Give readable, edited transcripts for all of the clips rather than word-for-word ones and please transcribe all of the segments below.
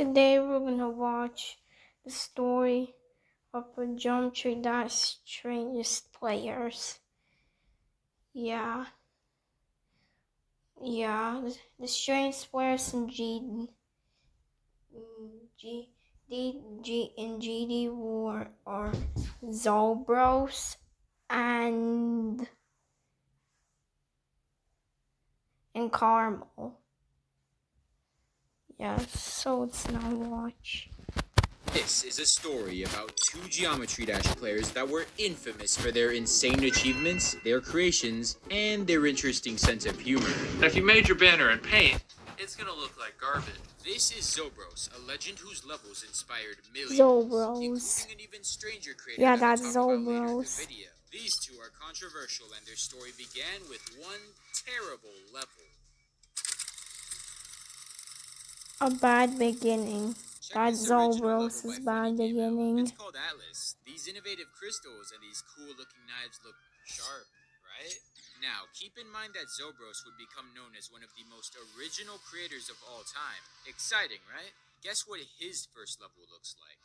Today we're gonna watch the story of a geometry dash strangest players. Yeah, the strangest players in GD are Zobros and krmal. Yeah, so let's now watch. This is a story about two Geometry Dash players that were infamous for their insane achievements, their creations, and their interesting sense of humor. And if you made your banner in paint, it's gonna look like garbage. This is Zobros, a legend whose levels inspired millions, Zobros. including an even stranger creator Yeah, that we'll that's talk about later in the Zobros. video. These two are controversial, and their story began with one terrible level. A bad beginning. That's Zobros' bad beginning. It's called Atlas. These innovative crystals and these cool-looking knives look sharp, right? Now, keep in mind that Zobros would become known as one of the most original creators of all time. Exciting, right? Guess what his first level looks like?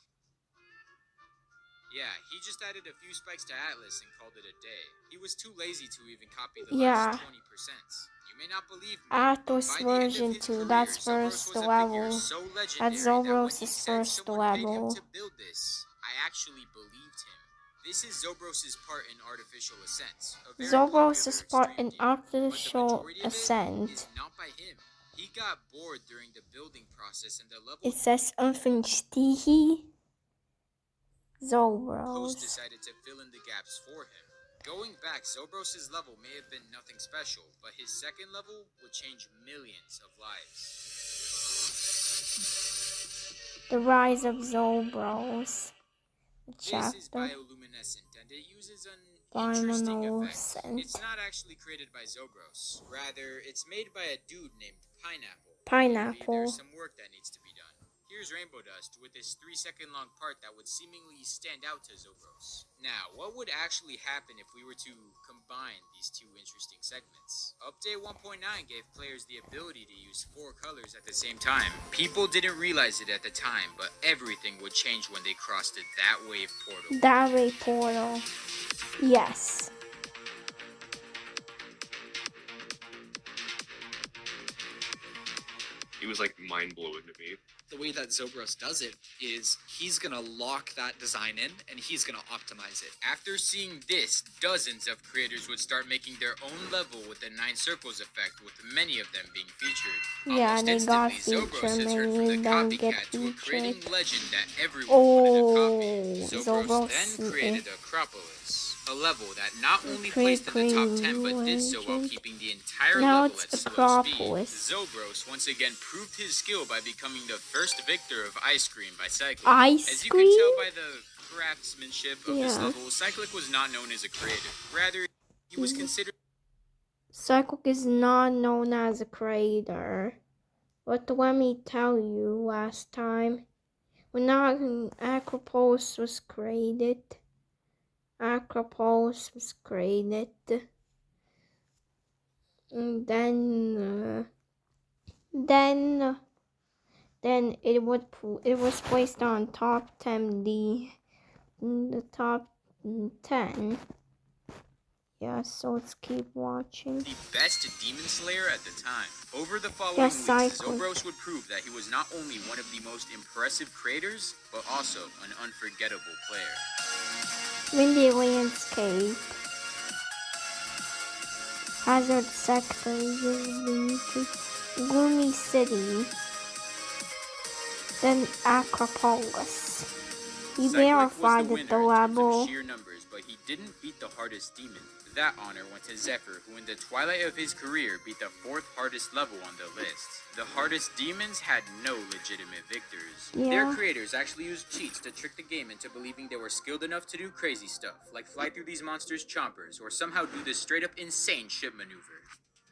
Yeah, he just added a few spikes to Atlas and called it a day. He was too lazy to even copy the last 20%. You may not believe me, Atlas but by the end version of his 2, career, that's Zobros first was a level. figure so legendary That's that when he Zobros' said first someone paid him level. to build this, I actually believed him. This is Zobros' part in Artificial Ascent. Zobros' part in Artificial Is Ascent. not by him. He got bored during the building process and the level It says unfinished Tihi. host Zobros. decided to fill in the gaps for him. Going back, Zobros' level may have been nothing special, but his second level would change millions of lives. The Rise of Zobros. This is Chapter. bioluminescent, and it uses an interesting effect. It's not actually created by Zobros. Rather, it's made by a dude named Pineapple. Clearly, there's some work that needs to be done. Here's Rainbow Dust with this 3-second long part that would seemingly stand out to Zobros. Now, what would actually happen if we were to combine these two interesting segments? Update 1.9 gave players the ability to use 4 colors at the same time. People didn't realize it at the time, but everything would change when they crossed that wave portal. That wave portal. Yes. It was like mind-blowing to me. The way that Zobros does it is he's gonna lock that design in and he's gonna optimize it. After seeing this, dozens of creators would start making their own level with the 9 circles effect, with many of them being featured. Yeah, Almost they got instantly, featured, Zobros has heard from many the of them get copycat to a creating featured. legend that everyone wanted to copy. Zobros Zobros then created Acropolis, a level that not only Pretty placed in the top 10, but did so while legend. keeping the entire Now level it's at slow Acropolis. speed. Zobros once again proved his skill by becoming the first victor of Ice Cream by Cyclic. Ice As you Cream? can tell by the craftsmanship of this Yeah. level, Cyclic was not known as a creator. Rather, he was considered... Cyclic is not known as a creator. But let me tell you, last time, when Acropolis was created, and then it was placed on top 10, in the top 10. Yeah, so let's keep watching. The best Demon Slayer at the time. Over the following weeks, Zobros would prove that he was not only one of the most impressive creators, but also an unforgettable player. Windy landscape. Hazard sector. Gloomy city. Then Acropolis. He verified at the level. Sheer numbers, but he didn't beat the hardest demon. That honor went to Zephyr, who in the twilight of his career beat the 4th hardest level on the list. The hardest demons had no legitimate victors. Yeah. Their creators actually used cheats to trick the game into believing they were skilled enough to do crazy stuff, like fly through these monsters' chompers, or somehow do this straight up insane ship maneuver.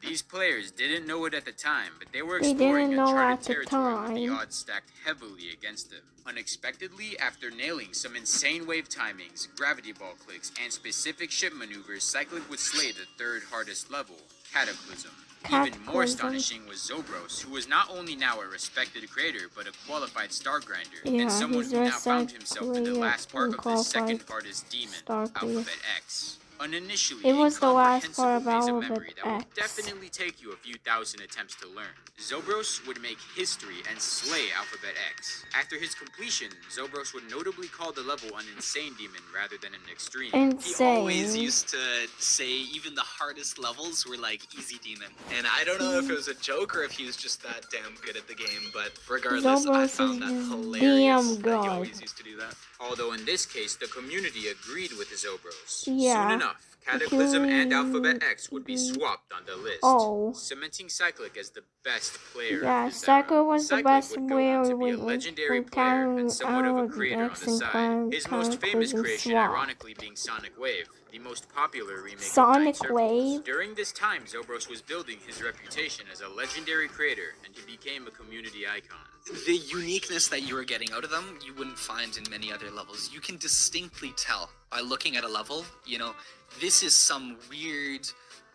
These players didn't know it at the time, but they were exploring uncharted territory with the odds stacked heavily against them. Unexpectedly, after nailing some insane wave timings, gravity ball clicks, and specific ship maneuvers, Cyclic would slay the 3rd hardest level, Cataclysm. Even more astonishing was Zobros, who was not only now a respected creator, but a qualified star grinder, and someone who now found himself in the last part of the second hardest demon, Alphabet X. An initially incomprehensible maze of memory that will definitely take you a few thousand attempts to learn. Zobros would make history and slay Alphabet X. After his completion, Zobros would notably call the level an insane demon rather than an extreme. He always used to say even the hardest levels were like easy demon. And I don't know if it was a joke or if he was just that damn good at the game, but regardless, I found that hilarious that he always used to do that. Although in this case, the community agreed with the Zobros. Soon enough, Cataclysm and Alphabet X would be swapped on the list, cementing Cyclic as the best player of his era. Cyclic was the best would go on to be a legendary player and somewhat of a creator on the side. His most famous creation, ironically, being Sonic Wave, the most popular remake Sonic of Nine Wave. Circles. During this time, Zobros was building his reputation as a legendary creator, and he became a community icon. The uniqueness that you were getting out of them, you wouldn't find in many other levels. You can distinctly tell by looking at a level, you know, this is some weird,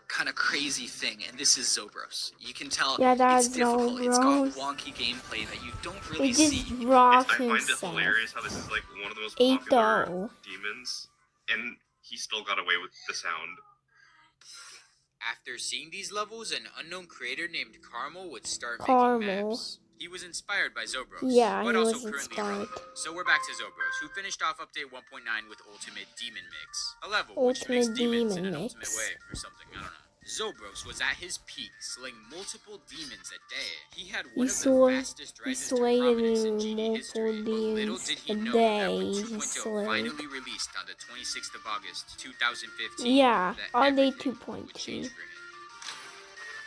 kind of crazy thing, and this is Zobros. You can tell it's difficult. Zobros. It's got wonky gameplay that you don't really see. I find it hilarious how this is like one of the most popular demons, and he still got away with the sound. After seeing these levels, an unknown creator named Krmal would start making maps. He was inspired by Zobros, but also currently irrelevant. So we're back to Zobros, who finished off update 1.9 with Ultimate Demon Mix, a level which makes demons in an ultimate way or something, I don't know. Zobros was at his peak, slaying multiple demons a day. He had one of the fastest rises to prominence in GD history, but little did he know that when 2.0 finally released on the 26th of August, 2015, that everything would change for him.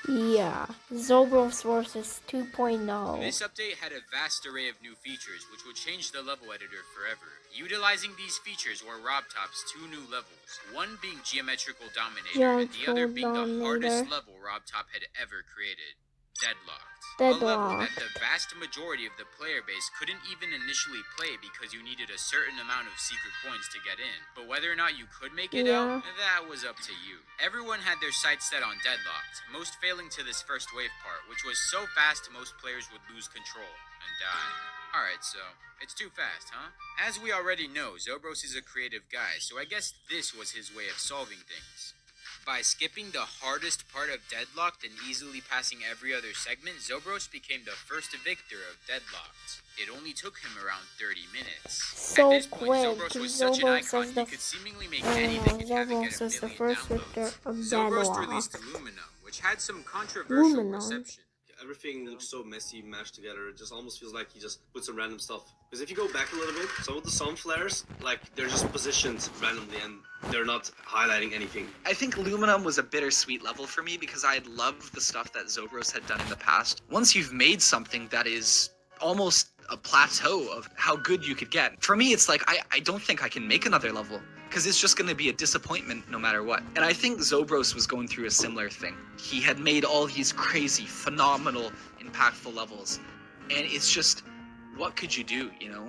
Zobros versus 2.0. This update had a vast array of new features, which would change the level editor forever. Utilizing these features were RobTop's two new levels, one being Geometrical Dominator, and the other being the hardest level RobTop had ever created, Deadlocked. A level that the vast majority of the player base couldn't even initially play because you needed a certain amount of secret coins to get in. But whether or not you could make it out, that was up to you. Everyone had their sights set on Deadlocked, most failing to this first wave part, which was so fast most players would lose control and die. Alright, so, it's too fast, huh? As we already know, Zobros is a creative guy, so I guess this was his way of solving things. By skipping the hardest part of Deadlocked and easily passing every other segment, Zobros became the first victor of Deadlocked. It only took him around 30 minutes. At this point, Zobros was such an icon, he could seemingly make anything and have it get a million downloads. Zobros released Lumina, which had some controversial reception. Everything looks so messy, mashed together. It just almost feels like he just put some random stuff. Because if you go back a little bit, some of the sun flares, like, they're just positioned randomly and they're not highlighting anything. I think Lumina was a bittersweet level for me because I had loved the stuff that Zobros had done in the past. Once you've made something that is almost a plateau of how good you could get, for me it's like, I don't think I can make another level. Because it's just going to be a disappointment no matter what. And I think Zobros was going through a similar thing. He had made all these crazy, phenomenal, impactful levels. And it's just, what could you do, you know?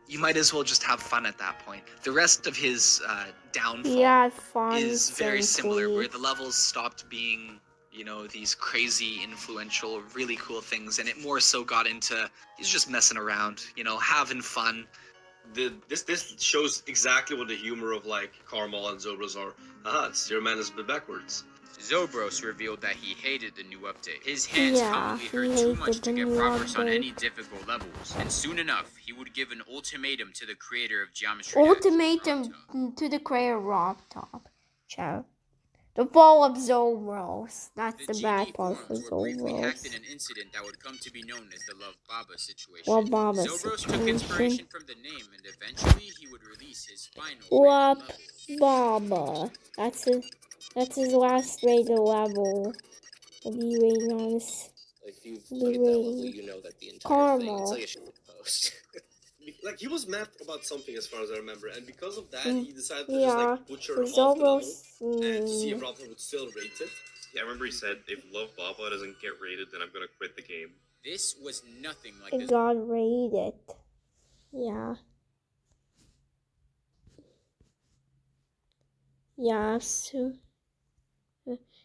You might as well just have fun at that point. The rest of his downfall is very similar, where the levels stopped being, you know, these crazy, influential, really cool things. And it more so got into, he's just messing around, you know, having fun. This shows exactly what the humor of like Krmal and Zobros are. It's your man is a bit backwards. Zobros revealed that he hated the new update. His hands commonly hurt too much to get progress on any difficult levels, and soon enough, he would give an ultimatum to the creator of Geometry. Ultimatum to the creator of RobTop. Ciao. The fall of Zobros. That's the bad part for briefly hacked in Zobros. an incident that would come to be known as the Love Baba situation. Zobros took inspiration from the name, and eventually he would release his final Love level. Baba. That's his last rated level. What are you rating on this? If you've played that level, you know that the entire thing, it's like a shit post. Like, he was mad about something as far as I remember, and because of that, he decided to just like butcher off the level and see if RobTop would still rate it. Yeah, I remember he said, if Love Baba doesn't get rated, then I'm gonna quit the game. This was nothing like It got rated. Yeah. Yeah, so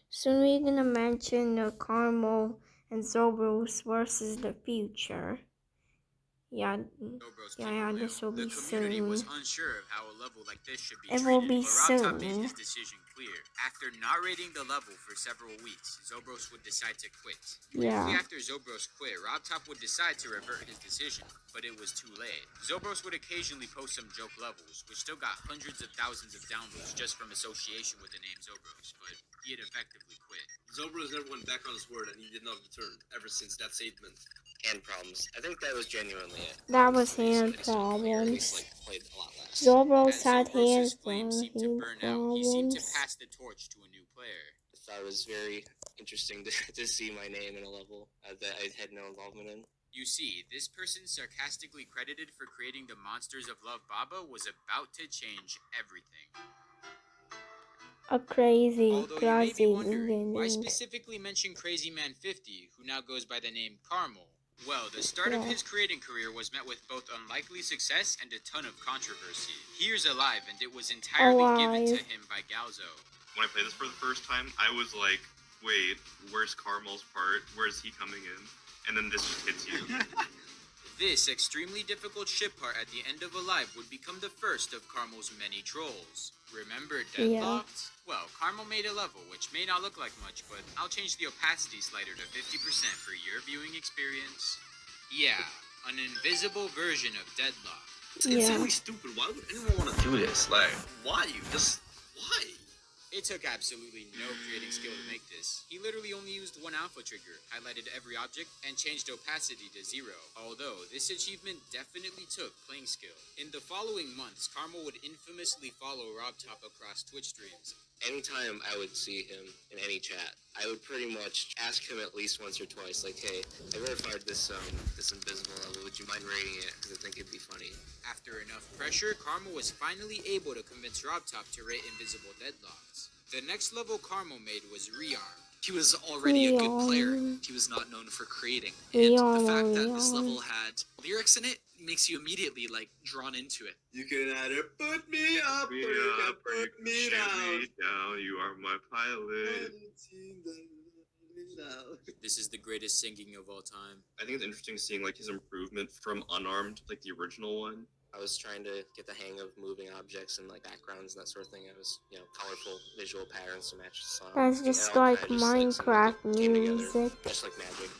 Soon we're gonna mention the krmal and zobros versus the future. Yeah, this will be soon. The community was unsure of how a level like this should be It treated, will be but Robtop made soon. his decision clear. After narrating the level for several weeks, Zobros would decide to quit. Briefly Yeah. after Zobros quit, Robtop would decide to revert his decision, but it was too late. Zobros would occasionally post some joke levels, which still got hundreds of thousands of downloads just from association with the name Zobros, but he had effectively quit. Zobros never went back on his word, and he did not return ever since that statement. Hand problems. I think that was genuinely it. That was hand At least, problems. played a lot less. Zobros As had Zobros's hand flame seemed to burn out, he seemed to problems. pass the torch to a new player. I thought it was very interesting to see my name in a level that I had no involvement in. You see, this person sarcastically credited for creating the Monsters of Love Baba was about to change everything. A crazy, Although you may be wondering, why specifically mention Crazy Man 50, who now goes by the name krmal? Well, the start of his creating career was met with both unlikely success and a ton of controversy. Here's Alive, and it was entirely given to him by Galzo. When I played this for the first time, I was like, wait, where's krmal's part? Where's he coming in? And then this just hits you. This extremely difficult ship part at the end of Alive would become the first of krmal's many trolls. Remember Deadlocked? Well, krmal made a level, which may not look like much, but I'll change the opacity slider to 50% for your viewing experience. Yeah, an invisible version of Deadlocked. It's insanely stupid. Why would anyone want to do this? Like, why? Why? It took absolutely no creating skill to make this. He literally only used one alpha trigger, highlighted every object, and changed opacity to 0. Although, this achievement definitely took playing skill. In the following months, krmal would infamously follow Robtop across Twitch streams. Anytime I would see him in any chat, I would pretty much ask him at least once or twice, like, hey, I verified this invisible level, would you mind rating it? Because I think it'd be funny. After enough pressure, krmal was finally able to convince Robtop to rate invisible deadlocks. The next level krmal made was Rearmed. He was already a good player. He was not known for creating. And the fact that this level had lyrics in it makes you immediately, like, drawn into it. You can either put me up or you can put me down. You are my pilot. This is the greatest singing of all time. I think it's interesting seeing like his improvement from Unarmed, like the original one. I was trying to get the hang of moving objects and like backgrounds and that sort of thing. I was, colorful visual patterns to match the song. That's just like Minecraft music. Just like magic.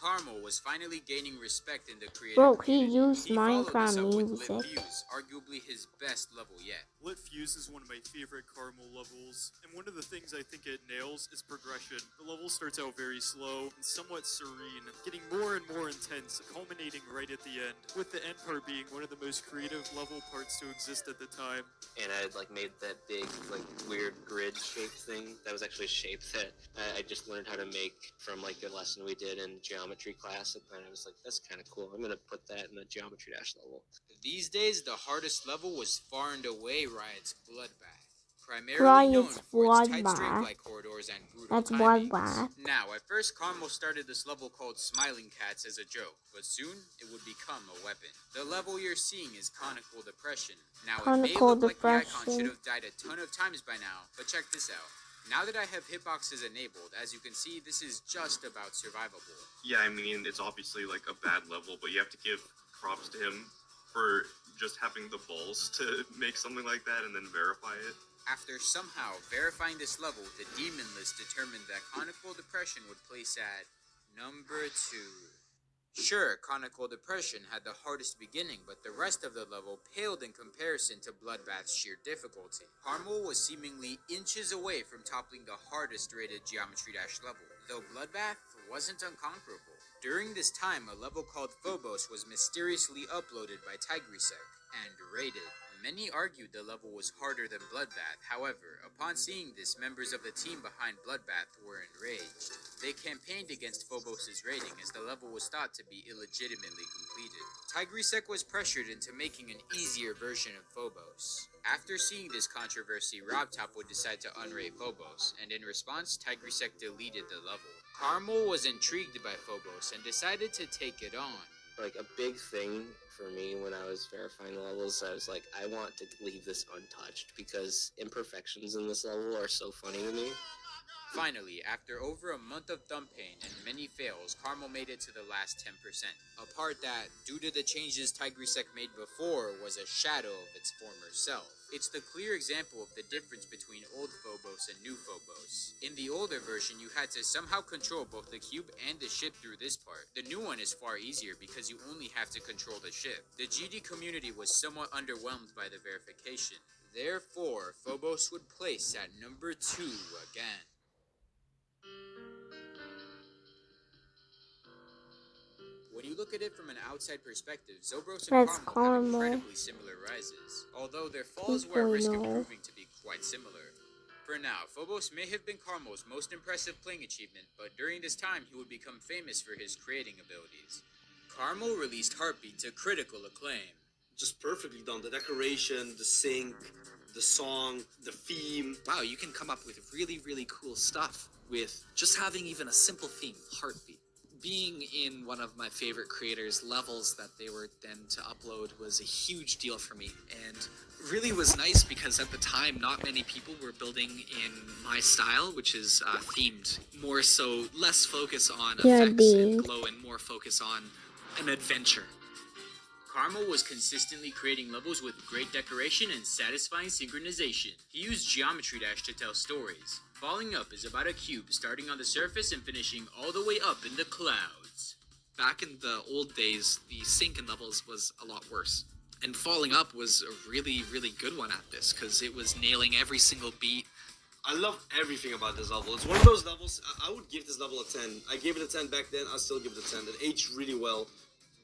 krmal was finally gaining respect in the creative Bro, he community. used He followed Minecraft this up with music. Lit Fuse, arguably his best level yet. Lit Fuse is one of my favorite krmal levels, and one of the things I think it nails is progression. The level starts out very slow and somewhat serene, getting more and more intense, culminating right at the end, with the end part being one of the most creative level parts to exist at the time. And I had like made that big, like weird grid shaped thing. That was actually a shape that I just learned how to make from like a lesson we did in geometry class. And I was like, that's kind of cool. I'm gonna put that in the Geometry Dash level. These days, the hardest level was far and away Riot's Bloodbath. Primarily known for its tight straight-like corridors and brutal That's timings. Bloodbath. Now, at first, krmal started this level called Smiling Cats as a joke, but soon it would become a weapon. The level you're seeing is Conical Depression. Now, it may look like the icon should have died a ton of times by now, but check this out. Now that I have hitboxes enabled, as you can see, this is just about survivable. Yeah, I mean, it's obviously like a bad level, but you have to give props to him for just having the balls to make something like that and then verify it. After somehow verifying this level, the demon list determined that Conical Depression would place at number 2. Sure, Conical Depression had the hardest beginning, but the rest of the level paled in comparison to Bloodbath's sheer difficulty. krmal was seemingly inches away from toppling the hardest rated Geometry Dash level, though Bloodbath wasn't unconquerable. During this time, a level called Phobos was mysteriously uploaded by Tigrisek and rated. Many argued the level was harder than Bloodbath. However, upon seeing this, members of the team behind Bloodbath were enraged. They campaigned against Phobos' rating as the level was thought to be illegitimately completed. Tigrisek was pressured into making an easier version of Phobos. After seeing this controversy, Robtop would decide to unrate Phobos, and in response, Tigrisek deleted the level. krmal was intrigued by Phobos and decided to take it on. Like a big thing for me when I was verifying levels, I was like, I want to leave this untouched because imperfections in this level are so funny to me. Finally, after over a month of thumb pain and many fails, Krmal made it to the last 10%. A part that, due to the changes Tigrisek made before, was a shadow of its former self. It's the clear example of the difference between old Phobos and new Phobos. In the older version, you had to somehow control both the cube and the ship through this part. The new one is far easier because you only have to control the ship. The GD community was somewhat underwhelmed by the verification. Therefore, Phobos would place at number 2 again. When you look at it from an outside perspective, Zobros and That's Krmal have krmal. incredibly similar rises, although their falls were at risk of 2.0. proving to be quite similar. For now, Phobos may have been Krmal's most impressive playing achievement, but during this time he would become famous for his creating abilities. Krmal released Heartbeat to critical acclaim. Just perfectly done. The decoration, the sync, the song, the theme. Wow, you can come up with really, really cool stuff with just having even a simple theme, Heartbeat. Being in one of my favorite creators' levels that they were then to upload was a huge deal for me, and really was nice because at the time not many people were building in my style, which is themed. More so, less focus on effects and glow and more focus on an adventure. Krmal was consistently creating levels with great decoration and satisfying synchronization. He used Geometry Dash to tell stories. Falling Up is about a cube starting on the surface and finishing all the way up in the clouds. Back in the old days, the sync in levels was a lot worse. And Falling Up was a really, really good one at this, because it was nailing every single beat. I love everything about this level. It's one of those levels, I would give this level a 10. I gave it a 10 back then, I'll still give it a 10. It aged really well.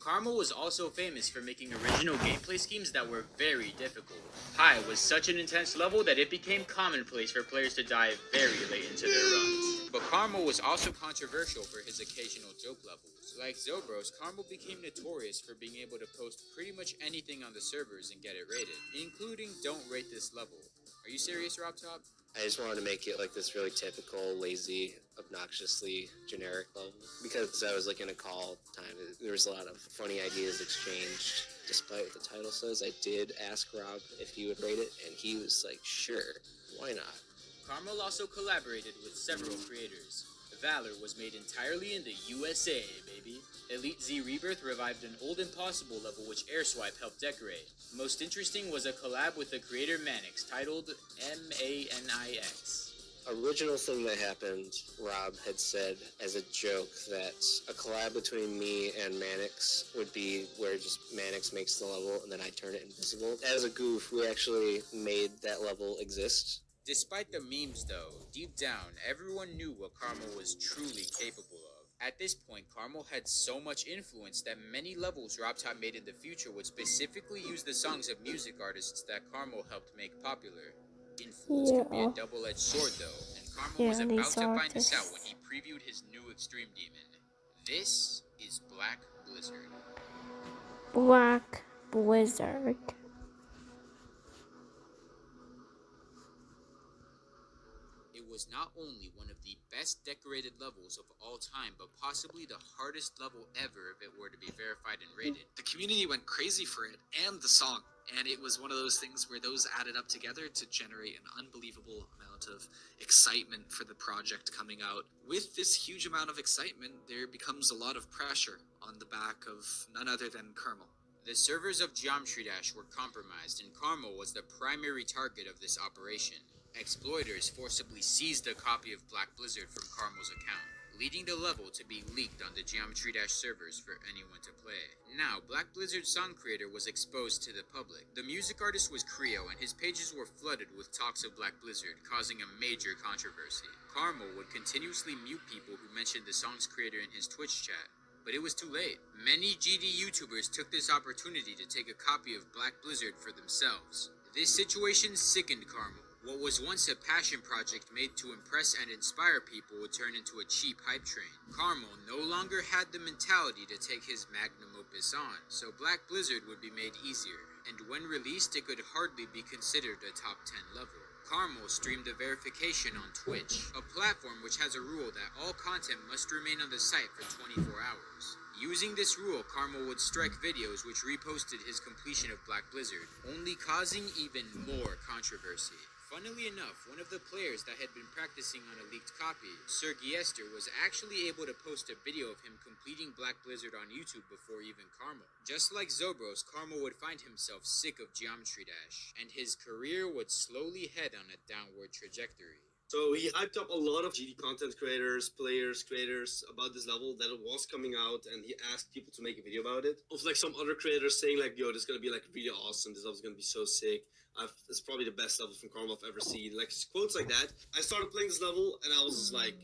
Krmal was also famous for making original gameplay schemes that were very difficult. High was such an intense level that it became commonplace for players to die very late into their runs. But Krmal was also controversial for his occasional joke levels. Like Zobros, Krmal became notorious for being able to post pretty much anything on the servers and get it rated, including "Don't rate this level." Are you serious, Rob Top? I just wanted to make it like this really typical, lazy, obnoxiously generic level. Because I was looking to call time, there was a lot of funny ideas exchanged. Despite what the title says, I did ask Rob if he would rate it, and he was like, sure, why not? Krmal also collaborated with several creators. Valor was made entirely in the USA, baby. Elite Z Rebirth revived an old Impossible level which Airswipe helped decorate. Most interesting was a collab with the creator Manix titled MANIX. Original thing that happened, Rob had said as a joke that a collab between me and Manix would be where just Manix makes the level and then I turn it invisible. As a goof, we actually made that level exist. Despite the memes though, deep down, everyone knew what Krmal was truly capable of. At this point, Krmal had so much influence that many levels RobTop made in the future would specifically use the songs of music artists that Krmal helped make popular. Influence can be a double-edged sword though, and Krmal was about to find this out when he previewed his new Extreme Demon. This is Black Blizzard. Black Blizzard. It was not only one of the best decorated levels of all time, but possibly the hardest level ever if it were to be verified and rated. The community went crazy for it, and the song. And it was one of those things where those added up together to generate an unbelievable amount of excitement for the project coming out. With this huge amount of excitement, there becomes a lot of pressure on the back of none other than krmal. The servers of Geometry Dash were compromised, and Krmal was the primary target of this operation. Exploiters forcibly seized a copy of Black Blizzard from Krmal's account, leading the level to be leaked on the Geometry Dash servers for anyone to play. Now, Black Blizzard's song creator was exposed to the public. The music artist was Creo, and his pages were flooded with talks of Black Blizzard, causing a major controversy. Krmal would continuously mute people who mentioned the song's creator in his Twitch chat, but it was too late. Many GD YouTubers took this opportunity to take a copy of Black Blizzard for themselves. This situation sickened Krmal. What was once a passion project made to impress and inspire people would turn into a cheap hype train. Krmal no longer had the mentality to take his magnum opus on, so Black Blizzard would be made easier, and when released it could hardly be considered a top 10 level. Krmal streamed the verification on Twitch, a platform which has a rule that all content must remain on the site for 24 hours. Using this rule, Krmal would strike videos which reposted his completion of Black Blizzard, only causing even more controversy. Funnily enough, one of the players that had been practicing on a leaked copy, strangest, was actually able to post a video of him completing Black Blizzard on YouTube before even Krmal. Just like Zobros, Krmal would find himself sick of Geometry Dash, and his career would slowly head on a downward trajectory. So he hyped up a lot of GD content creators, players, creators about this level that it was coming out, and he asked people to make a video about it. Of like some other creators saying like, "Yo, this is gonna be like really awesome. This level's gonna be so sick. It's probably the best level from Krmal I've ever seen." Like quotes like that. I started playing this level, and I was just like,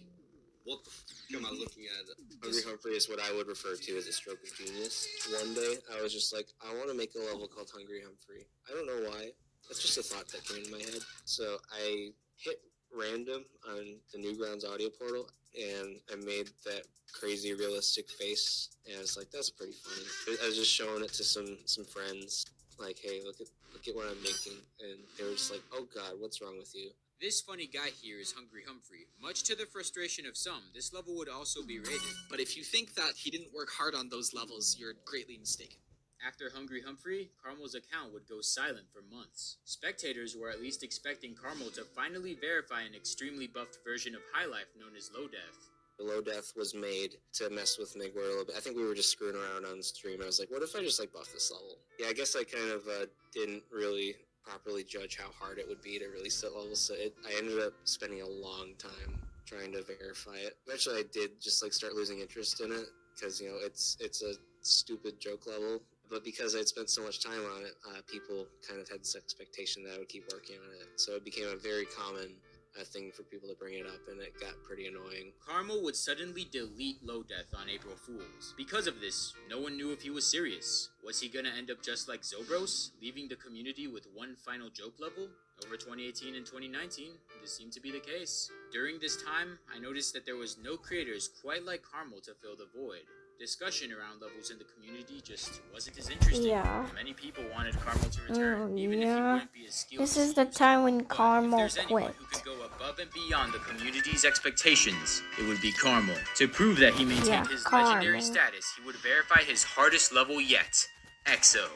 "What the f am I looking at?" Hungry Humphrey is what I would refer to as a stroke of genius. One day, I was just like, I want to make a level called Hungry Humphrey. I don't know why. That's just a thought that came into my head. So I hit random on the Newgrounds audio portal, and I made that crazy realistic face, and I was like, that's pretty funny. I was just showing it to some friends, like, hey, look at what I'm making, and they were just like, oh god, what's wrong with you? This funny guy here is Hungry Humphrey. Much to the frustration of some, this level would also be rated. But if you think that he didn't work hard on those levels, you're greatly mistaken. After Hungry Humphrey, Krmal's account would go silent for months. Spectators were at least expecting Krmal to finally verify an extremely buffed version of High Life known as Low Death. The Low Death was made to mess with Migwort a little bit. I think we were just screwing around on the stream. I was like, what if I just like buff this level? Yeah, I guess I kind of didn't really properly judge how hard it would be to release that level, so I ended up spending a long time trying to verify it. Eventually I did just like start losing interest in it, because you know it's a stupid joke level. But because I'd spent so much time on it, people kind of had this expectation that I would keep working on it. So it became a very common thing for people to bring it up, and it got pretty annoying. Krmal would suddenly delete Low Death on April Fools. Because of this, no one knew if he was serious. Was he gonna end up just like Zobros, leaving the community with one final joke level? Over 2018 and 2019, this seemed to be the case. During this time, I noticed that there was no creators quite like Krmal to fill the void. Discussion around levels in the community just wasn't as interesting. Yeah. Many people wanted Krmal to return, even if he wouldn't be as skilled. This is the time when Krmal If there's anyone quit. who could go above and beyond the community's expectations, it would be Krmal. To prove that he maintained his legendary status, he would verify his hardest level yet, EXO.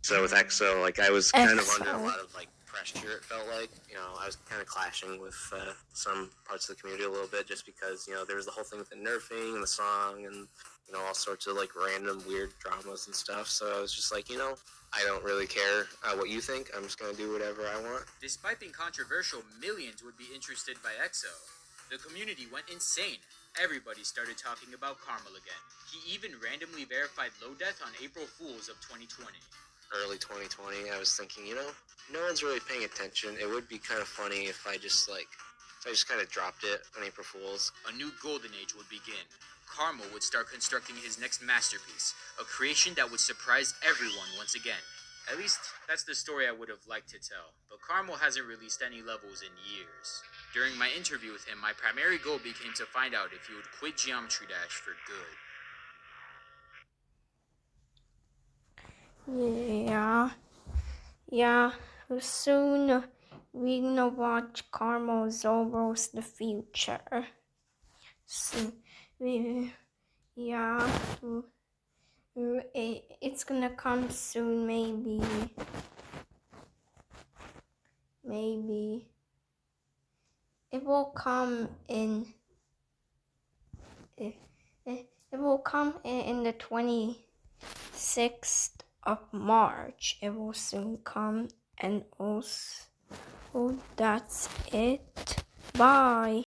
So with EXO, like I was kind of under a lot of like pressure, it felt like. You know, I was kind of clashing with some parts of the community a little bit, just because, you know, there was the whole thing with the nerfing and the song and, you know, all sorts of like random weird dramas and stuff. So I was just like, you know, I don't really care what you think. I'm just going to do whatever I want. Despite being controversial, millions would be interested by EXO. The community went insane. Everybody started talking about Krmal again. He even randomly verified Low Death on April Fools of 2020. Early 2020, I was thinking, you know, no one's really paying attention. It would be kind of funny if I just kind of dropped it on April Fools. A new golden age would begin. Krmal would start constructing his next masterpiece, a creation that would surprise everyone once again. At least, that's the story I would have liked to tell, but Krmal hasn't released any levels in years. During my interview with him, my primary goal became to find out if he would quit Geometry Dash for good. Yeah, soon we're gonna watch Krmal Zobros the future. So, it's gonna come soon, maybe. It will come in. It will come in the 26th of March. It will soon come, and also that's it. Bye.